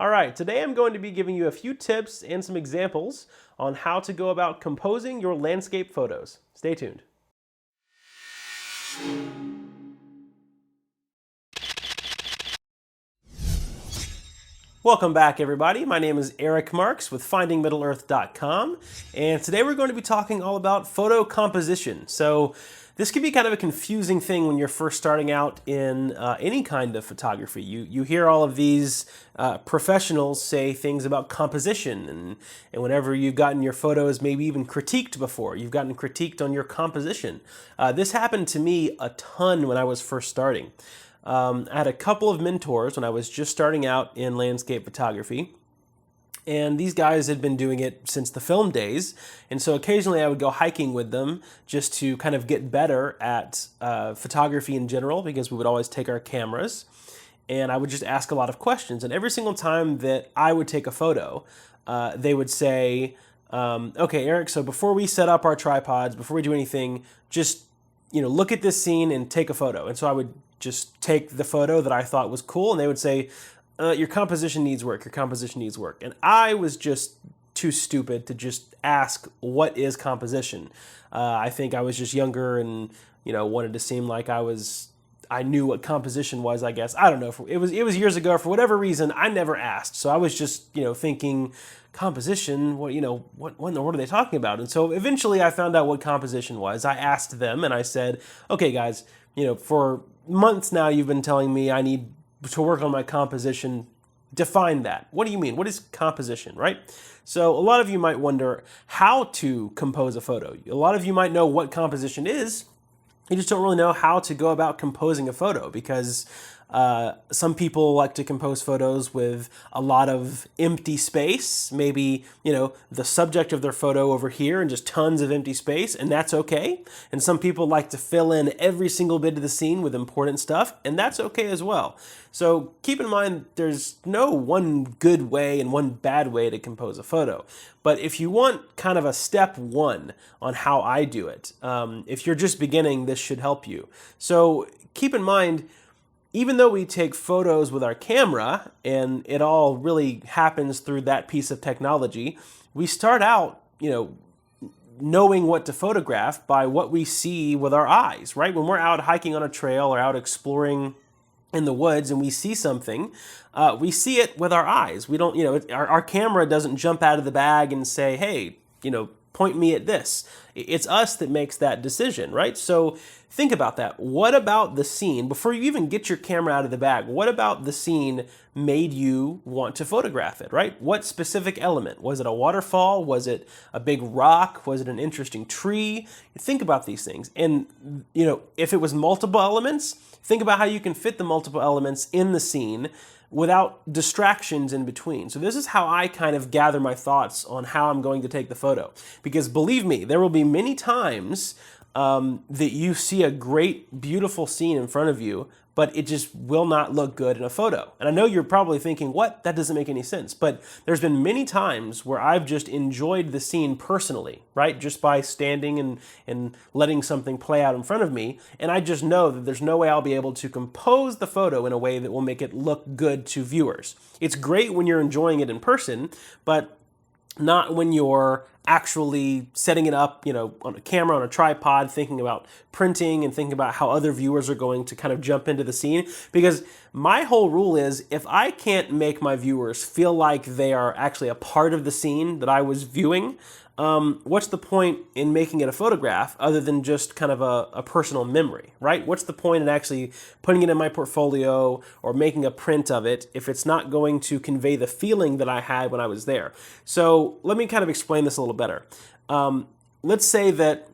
All right, today I'm going to be giving you a few tips and some examples on how to go about composing your landscape photos. Stay tuned. Welcome back, everybody. My name is Eric Marks with FindingMiddle-earth.com, and today we're going to be talking all about photo composition. So this can be kind of a confusing thing when you're first starting out in any kind of photography. You hear all of these professionals say things about composition, and whenever you've gotten your photos maybe even critiqued before, you've gotten critiqued on your composition. This happened to me a ton when I was first starting. I had a couple of mentors when I was just starting out in landscape photography, and these guys had been doing it since the film days, and so occasionally I would go hiking with them just to kind of get better at photography in general, because we would always take our cameras, and I would just ask a lot of questions, and every single time that I would take a photo, they would say, okay, Eric, so before we set up our tripods, before we do anything, just look at this scene and take a photo. And so I would just take the photo that I thought was cool, and they would say, your composition needs work, your composition needs work. And I was just too stupid to just ask, what is composition? I think I was just younger and, wanted to seem like I knew what composition was, I guess. I don't know. It was years ago. For whatever reason, I never asked. So I was just, thinking, composition, what in the world are they talking about? And so eventually I found out what composition was. I asked them and I said, okay, guys, for months now you've been telling me I need to work on my composition. Define that. What do you mean? What is composition, right? So a lot of you might wonder how to compose a photo. A lot of you might know what composition is. You just don't really know how to go about composing a photo, because some people like to compose photos with a lot of empty space, maybe, the subject of their photo over here and just tons of empty space, and that's okay. And some people like to fill in every single bit of the scene with important stuff, and that's okay as well. So keep in mind, there's no one good way and one bad way to compose a photo. But if you want kind of a step one on how I do it, if you're just beginning, this should help you. So keep in mind, even though we take photos with our camera, and it all really happens through that piece of technology, we start out, knowing what to photograph by what we see with our eyes, right? When we're out hiking on a trail or out exploring in the woods and we see something, we see it with our eyes. We don't, our camera doesn't jump out of the bag and say, hey, point me at this. It's us that makes that decision, right? So think about that. What about the scene, before you even get your camera out of the bag, what about the scene made you want to photograph it, right? What specific element? Was it a waterfall? Was it a big rock? Was it an interesting tree? Think about these things. And, if it was multiple elements, think about how you can fit the multiple elements in the scene without distractions in between. So this is how I kind of gather my thoughts on how I'm going to take the photo. Because believe me, there will be many times that you see a great, beautiful scene in front of you, but it just will not look good in a photo. And I know you're probably thinking, what? That doesn't make any sense. But there's been many times where I've just enjoyed the scene personally, right? Just by standing and letting something play out in front of me. And I just know that there's no way I'll be able to compose the photo in a way that will make it look good to viewers. It's great when you're enjoying it in person, but not when you're actually setting it up, on a camera, on a tripod, thinking about printing and thinking about how other viewers are going to kind of jump into the scene. Because my whole rule is, if I can't make my viewers feel like they are actually a part of the scene that I was viewing, what's the point in making it a photograph other than just kind of a personal memory, right? What's the point in actually putting it in my portfolio or making a print of it if it's not going to convey the feeling that I had when I was there? So let me kind of explain this a little better. Let's say that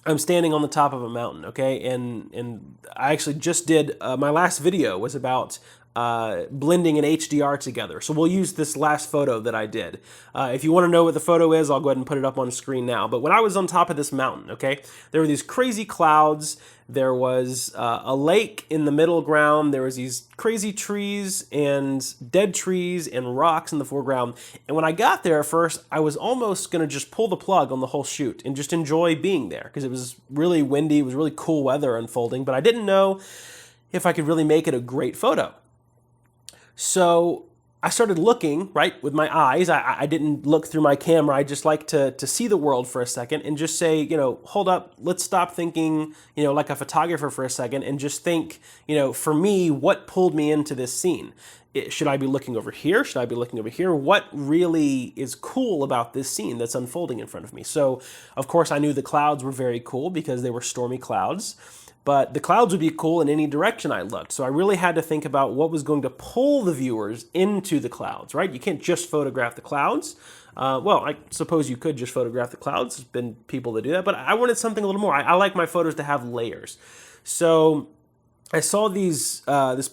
I'm standing on the top of a mountain, okay? And I actually just did, my last video was about blending an HDR together. So we'll use this last photo that I did. If you want to know what the photo is, I'll go ahead and put it up on the screen now. But when I was on top of this mountain, okay, there were these crazy clouds. There was a lake in the middle ground. There was these crazy trees and dead trees and rocks in the foreground. And when I got there at first, I was almost going to just pull the plug on the whole shoot and just enjoy being there, because it was really windy. It was really cool weather unfolding, but I didn't know if I could really make it a great photo. So I started looking, right, with my eyes. I didn't look through my camera. I just like to see the world for a second and just say, hold up, let's stop thinking, like a photographer for a second and just think, for me, what pulled me into this scene? Should I be looking over here? Should I be looking over here? What really is cool about this scene that's unfolding in front of me? So, of course, I knew the clouds were very cool because they were stormy clouds. But the clouds would be cool in any direction I looked. So I really had to think about what was going to pull the viewers into the clouds, right? You can't just photograph the clouds. Well, I suppose you could just photograph the clouds. There's been people that do that, but I wanted something a little more. I like my photos to have layers. So I saw this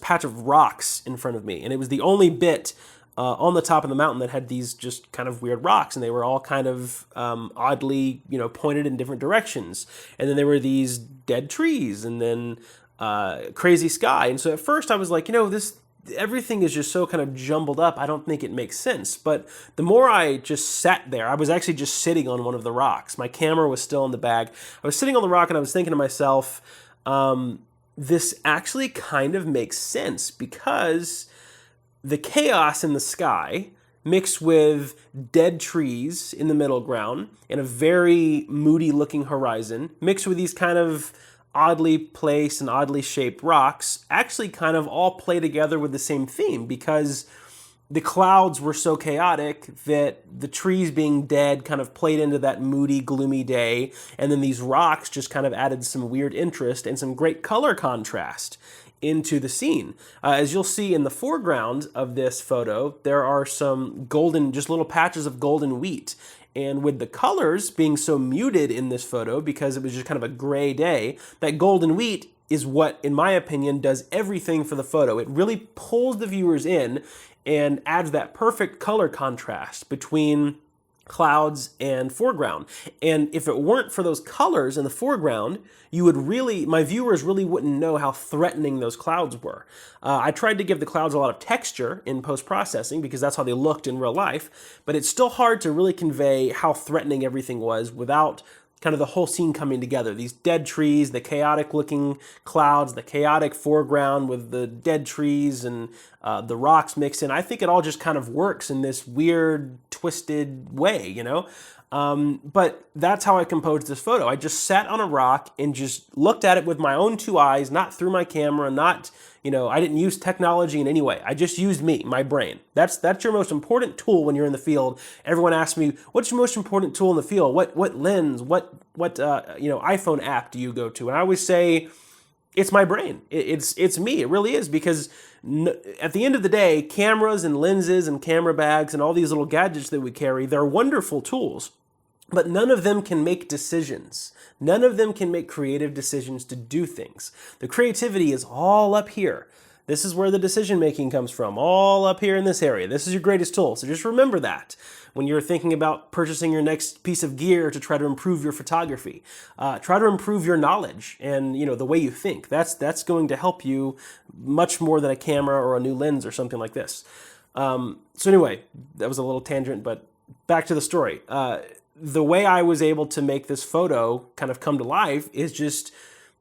patch of rocks in front of me, and it was the only bit on the top of the mountain that had these just kind of weird rocks, and they were all kind of oddly, pointed in different directions. And then there were these dead trees, and then crazy sky. And so at first I was like, everything is just so kind of jumbled up. I don't think it makes sense. But the more I just sat there, I was actually just sitting on one of the rocks. My camera was still in the bag. I was sitting on the rock, and I was thinking to myself, this actually kind of makes sense because the chaos in the sky mixed with dead trees in the middle ground and a very moody looking horizon mixed with these kind of oddly placed and oddly shaped rocks actually kind of all play together with the same theme, because the clouds were so chaotic that the trees being dead kind of played into that moody, gloomy day, and then these rocks just kind of added some weird interest and some great color contrast into the scene. As you'll see in the foreground of this photo, there are some golden, just little patches of golden wheat. And with the colors being so muted in this photo, because it was just kind of a gray day, that golden wheat is what, in my opinion, does everything for the photo. It really pulls the viewers in and adds that perfect color contrast between clouds and foreground. And if it weren't for those colors in the foreground, my viewers really wouldn't know how threatening those clouds were. I tried to give the clouds a lot of texture in post-processing because that's how they looked in real life, but it's still hard to really convey how threatening everything was without kind of the whole scene coming together. These dead trees, the chaotic looking clouds, the chaotic foreground with the dead trees and the rocks mixed in. I think it all just kind of works in this weird, twisted way, But that's how I composed this photo. I just sat on a rock and just looked at it with my own two eyes, not through my camera, not, I didn't use technology in any way. I just used my brain. That's your most important tool when you're in the field. Everyone asks me, what's your most important tool in the field? What lens, what iPhone app do you go to? And I always say, it's my brain. It's me. It really is, because at the end of the day, cameras and lenses and camera bags and all these little gadgets that we carry, they're wonderful tools. But none of them can make decisions. None of them can make creative decisions to do things. The creativity is all up here. This is where the decision making comes from, all up here in this area. This is your greatest tool. So just remember that when you're thinking about purchasing your next piece of gear to try to improve your photography. Try to improve your knowledge and the way you think. That's going to help you much more than a camera or a new lens or something like this. So anyway, that was a little tangent, but back to the story. The way I was able to make this photo kind of come to life is just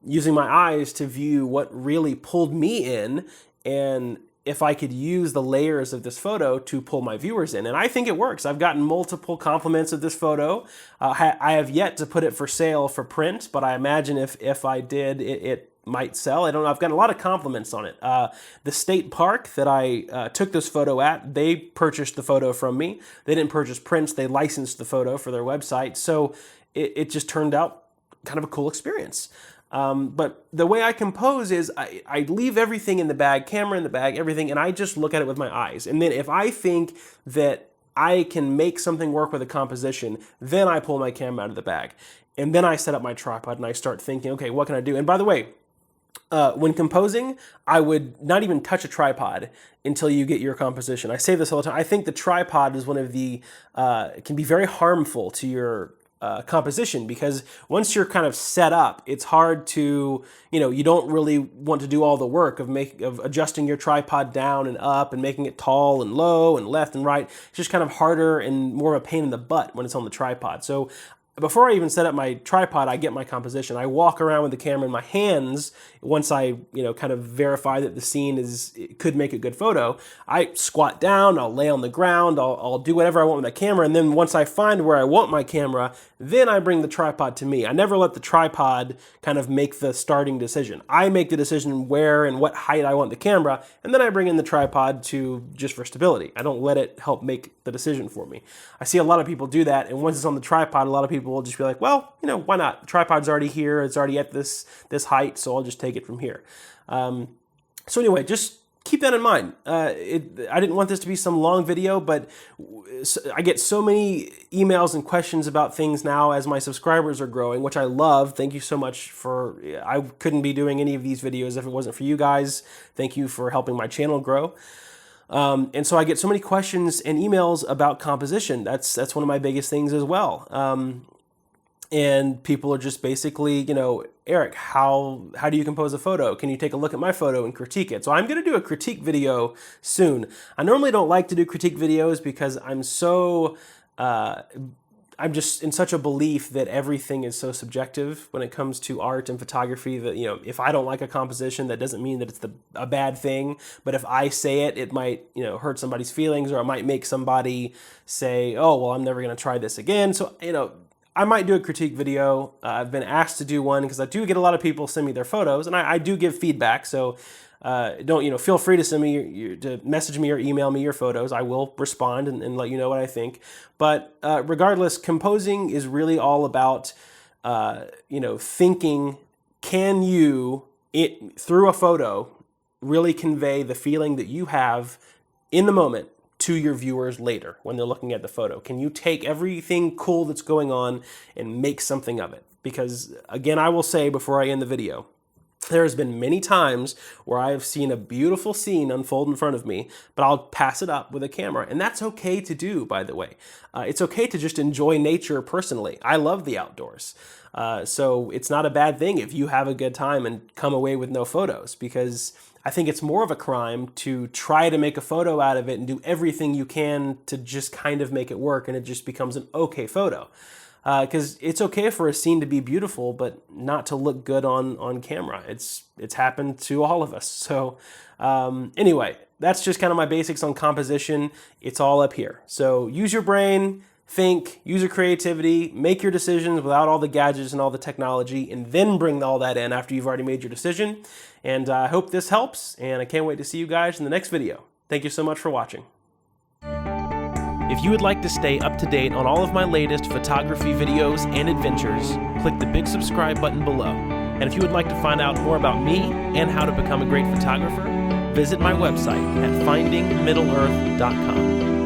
using my eyes to view what really pulled me in, and if I could use the layers of this photo to pull my viewers in. And I think it works. I've gotten multiple compliments of this photo. I have yet to put it for sale for print, but I imagine if I did, it might sell. I don't know. I've gotten a lot of compliments on it. The state park that I took this photo at, they purchased the photo from me. They didn't purchase prints. They licensed the photo for their website. So it just turned out kind of a cool experience. But the way I compose is I leave everything in the bag, camera in the bag, everything, and I just look at it with my eyes. And then if I think that I can make something work with a composition, then I pull my camera out of the bag. And then I set up my tripod and I start thinking, okay, what can I do? And by the way, when composing, I would not even touch a tripod until you get your composition. I say this all the time. I think the tripod is one of the, it can be very harmful to your composition, because once you're kind of set up, it's hard to, you don't really want to do all the work of adjusting your tripod down and up and making it tall and low and left and right. It's just kind of harder and more of a pain in the butt when it's on the tripod. So before I even set up my tripod, I get my composition. I walk around with the camera in my hands. Once I, kind of verify that the scene could make a good photo, I squat down, I'll lay on the ground, I'll do whatever I want with my camera. And then once I find where I want my camera, then I bring the tripod to me. I never let the tripod kind of make the starting decision. I make the decision where and what height I want the camera, and then I bring in the tripod just for stability. I don't let it help make the decision for me. I see a lot of people do that, and once it's on the tripod, a lot of people will just be like, well, why not? The tripod's already here, it's already at this height, so I'll just take it from here. So anyway, just keep that in mind. I didn't want this to be some long video, but I get so many emails and questions about things now as my subscribers are growing, which I love. Thank you so much I couldn't be doing any of these videos if it wasn't for you guys. Thank you for helping my channel grow. And so I get so many questions and emails about composition. That's one of my biggest things as well. And people are just basically, Eric, how do you compose a photo? Can you take a look at my photo and critique it? So I'm going to do a critique video soon. I normally don't like to do critique videos because I'm just in such a belief that everything is so subjective when it comes to art and photography that, if I don't like a composition, that doesn't mean that it's a bad thing. But if I say it, it might, hurt somebody's feelings, or it might make somebody say, oh, well, I'm never going to try this again. So, I might do a critique video. I've been asked to do one because I do get a lot of people send me their photos, and I do give feedback. So feel free to send me to message me or email me your photos. I will respond and let you know what I think. But regardless, composing is really all about thinking. Can you through a photo really convey the feeling that you have in the moment to your viewers later when they're looking at the photo? Can you take everything cool that's going on and make something of it? Because again, I will say before I end the video, there has been many times where I have seen a beautiful scene unfold in front of me, but I'll pass it up with a camera. And that's okay to do, by the way. It's okay to just enjoy nature personally. I love the outdoors. So it's not a bad thing if you have a good time and come away with no photos, because I think it's more of a crime to try to make a photo out of it and do everything you can to just kind of make it work, and it just becomes an okay photo. Because it's okay for a scene to be beautiful, but not to look good on camera. It's happened to all of us. So anyway, that's just kind of my basics on composition. It's all up here. So use your brain, think, use your creativity, make your decisions without all the gadgets and all the technology, and then bring all that in after you've already made your decision. And I hope this helps, and I can't wait to see you guys in the next video. Thank you so much for watching. If you would like to stay up to date on all of my latest photography videos and adventures, click the big subscribe button below. And if you would like to find out more about me and how to become a great photographer, visit my website at findingmiddleearth.com.